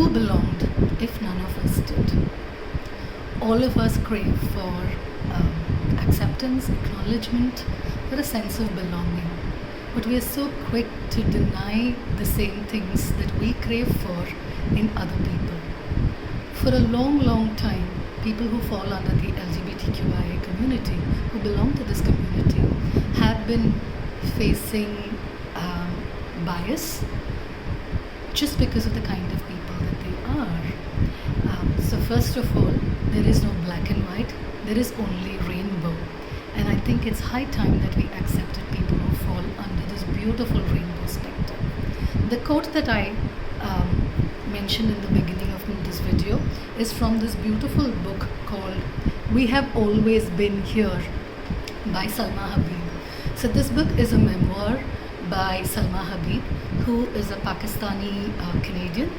who belonged if none of us did? All of us crave for acceptance, acknowledgement, for a sense of belonging. But we are so quick to deny the same things that we crave for in other people. For a long, long time, people who fall under the LGBTQIA community, who belong to this community, have been facing bias just because of the kind of people that they are. So first of all, there is no black and white, there is only rainbow. And I think it's high time that we accepted people who fall under this beautiful rainbow spectrum. The quote that I mentioned in the beginning of this video is from this beautiful book called We Have Always Been Here by Salma Habib. So this book is a memoir by Salma Habib, who is a Pakistani Canadian,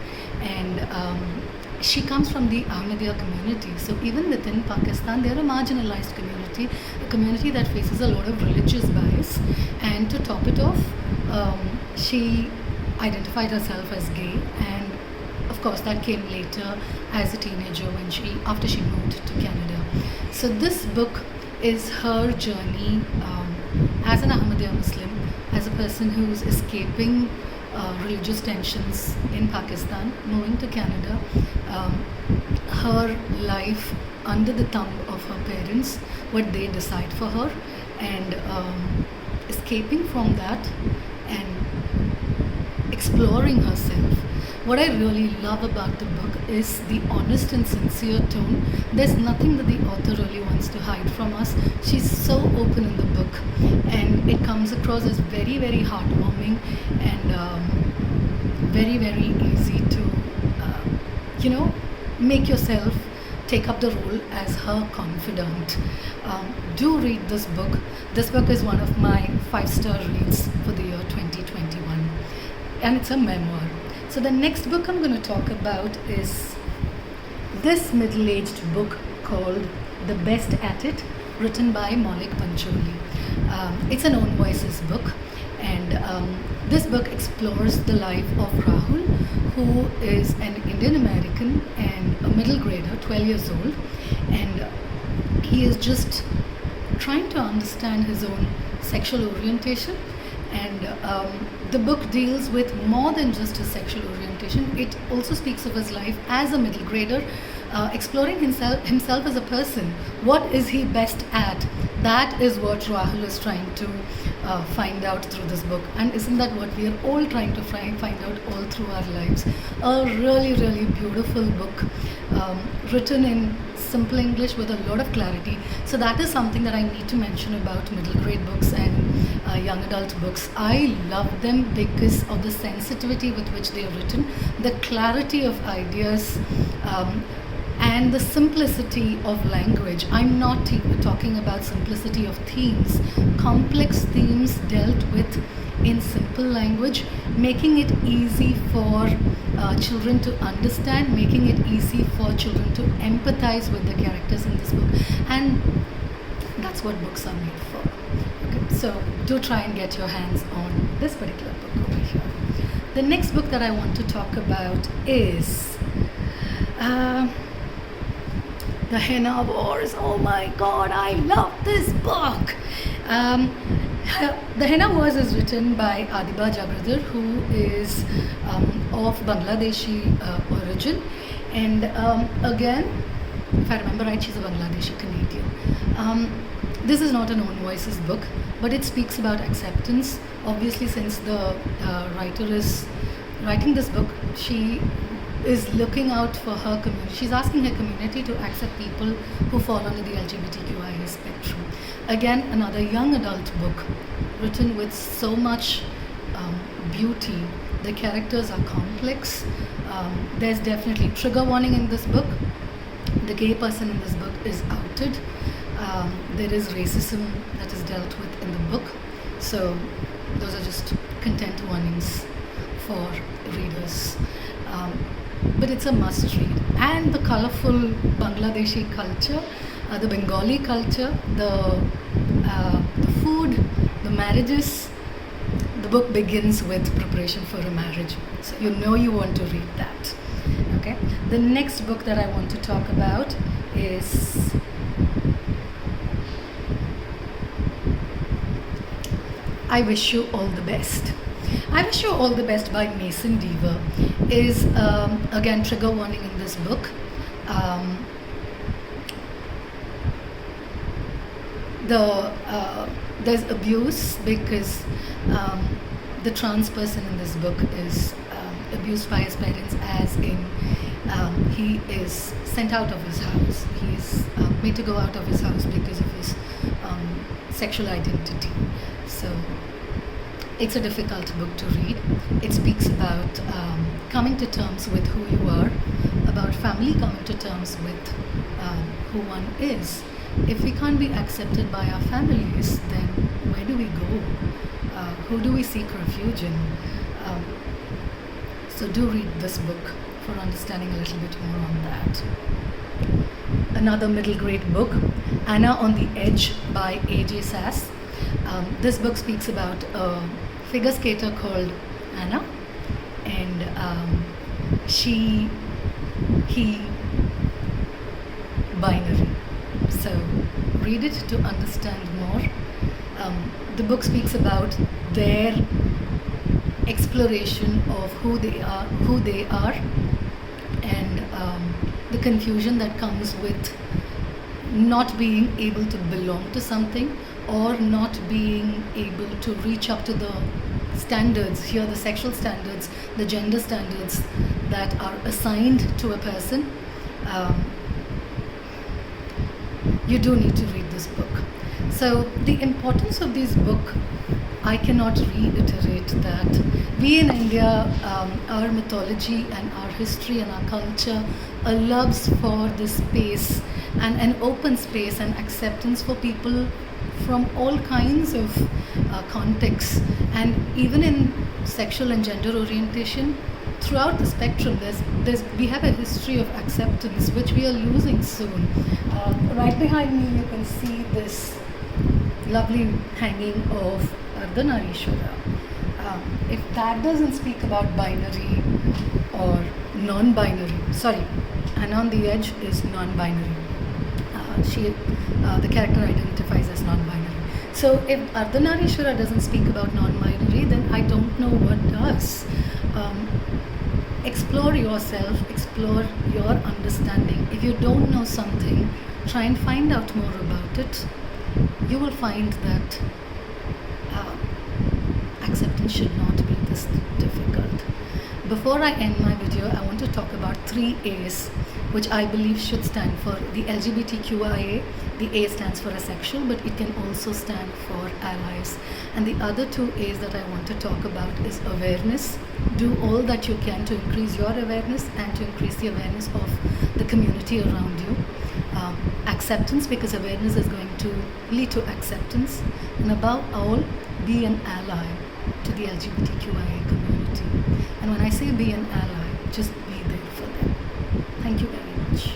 and she comes from the Ahmadiyya community. So even within Pakistan, they're a marginalized community, a community that faces a lot of religious bias. And to top it off, she identified herself as gay, and of course that came later as a teenager after she moved to Canada. So this book is her journey as an Ahmadiyya Muslim, as a person who's escaping religious tensions in Pakistan, moving to Canada, her life under the thumb of her parents, what they decide for her, and escaping from that and exploring herself. What I really love about the book is the honest and sincere tone. There's nothing that the author really wants to hide from us. She's so open in the book, and it comes across as very, very heartwarming and very, very easy to, make yourself take up the role as her confidant. Do read this book. This book is one of my 5-star reads for the year 2021, and it's a memoir. So the next book I'm going to talk about is this middle-aged book called The Best at It, written by Maulik Pancholy. It's an own voices book, and this book explores the life of Rahul, who is an Indian American and a middle grader, 12 years old, and he is just trying to understand his own sexual orientation. And the book deals with more than just his sexual orientation. It also speaks of his life as a middle grader, exploring himself as a person. What is he best at? That is what Rahul is trying to find out through this book. And isn't that what we are all trying to find out all through our lives? A really, really beautiful book, written in simple English with a lot of clarity. So that is something that I need to mention about middle grade books and young adult books. I love them because of the sensitivity with which they are written, the clarity of ideas, and the simplicity of language. I'm not talking about simplicity of themes, complex themes dealt with in simple language, making it easy for children to understand, making it easy for children to empathize with the characters in this book. And that's what books are made for. Okay, so do try and get your hands on this particular book over here. The next book that I want to talk about is The Henna Wars. Oh my God, I love this book. The Henna Wars is written by Adiba Jagirdar, who is of Bangladeshi origin, and again, if I remember right, she's a Bangladeshi Canadian. This is not an own voices book, but it speaks about acceptance. Obviously, since the writer is writing this book, she is looking out for her community. She's asking her community to accept people who fall under the LGBTQIA spectrum. Again, another young adult book written with so much beauty. The characters are complex. There's definitely trigger warning in this book. The gay person in this book is outed. There is racism that is dealt with in the book. So those are just content warnings for readers. But it's a must read. And the colorful Bangladeshi culture, the Bengali culture, the food, the marriages. The book begins with preparation for a marriage. So you know you want to read that. Okay. The next book that I want to talk about is I Wish You All the Best. I Wish You All the Best by Mason Deaver is, again, trigger warning in this book. There's abuse because the trans person in this book is abused by his parents, as in he is sent out of his house. He is made to go out of his house because of his sexual identity. So it's a difficult book to read. It speaks about coming to terms with who you are, about family coming to terms with who one is. If we can't be accepted by our families, then where do we go? Who do we seek refuge in? So do read this book for understanding a little bit more on that. Another middle grade book, Anna on the Edge by A J Sass. This book speaks about a figure skater called Anna, and he binary. So read it to understand more. The book speaks about their exploration of who they are, and the confusion that comes with not being able to belong to something, or not being able to reach up to the standards, here the sexual standards, the gender standards that are assigned to a person. You do need to read this book. So the importance of this book, I cannot reiterate that we in India, our mythology and our history and our culture loves for this space and an open space and acceptance for people from all kinds of contexts, and even in sexual and gender orientation. Throughout the spectrum, we have a history of acceptance which we are losing soon. Right behind me you can see this lovely hanging of Ardhanarishwara. If that doesn't speak about binary or non-binary, sorry, Anna on the Edge is non-binary. The character identifies as non-binary. So if Ardhanarishwara doesn't speak about non-binary, then I don't know what does. Explore yourself, explore your understanding. If you don't know something, try and find out more about it. You will find that acceptance should not be this difficult. Before I end my video, I want to talk about 3 A's, which I believe should stand for the LGBTQIA. The A stands for asexual, but it can also stand for allies. And the other 2 A's that I want to talk about is awareness. Do all that you can to increase your awareness and to increase the awareness of the community around you. Acceptance, because awareness is going to lead to acceptance. And above all, be an ally to the LGBTQIA community. And when I say be an ally, just be there for them. Thank you very much.